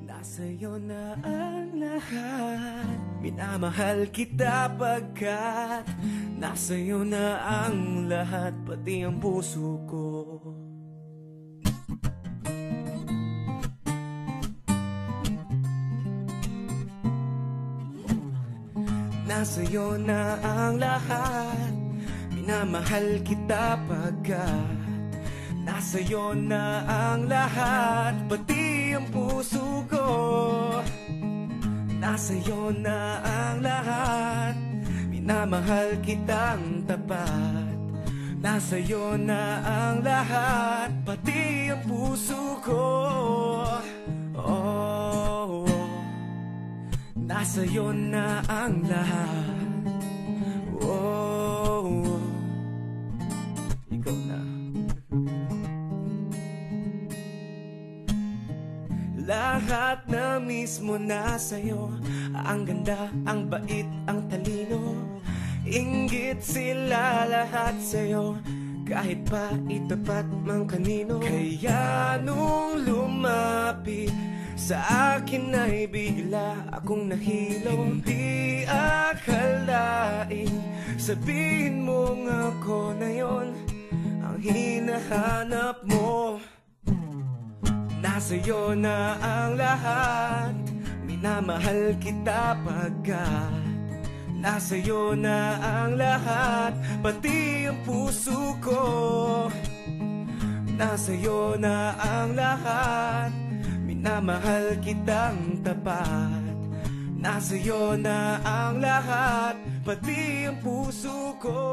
Nasa'yo na ang lahat, minamahal kita pagkat nasa'yo na ang lahat, pati ang puso ko. Nasa'yo na ang lahat, minamahal kita pagkat nasa'yo na ang lahat, pati ang puso ko. Nasa'yo na ang lahat, minamahal kitang tapat. Nasa'yo na ang lahat, pati ang puso ko. Oh, nasa'yo na ang lahat. Oh, ikaw na. Lahat na mismo na sa'yo, ang ganda, ang bait, ang talino. Inggit sila lahat sa'yo, kahit pa itapat mang kanino. Kaya nung lumapit sa akin ay bigla akong nahilo. Hindi akalain, sabihin mong ako na yon ang hinahanap mo. Nasa'yo na ang lahat, minamahal kita pagkat nasa'yo na ang lahat, pati ang puso ko. Nasa'yo na ang lahat, minamahal kitang tapat. Nasa'yo na ang lahat, pati ang puso ko.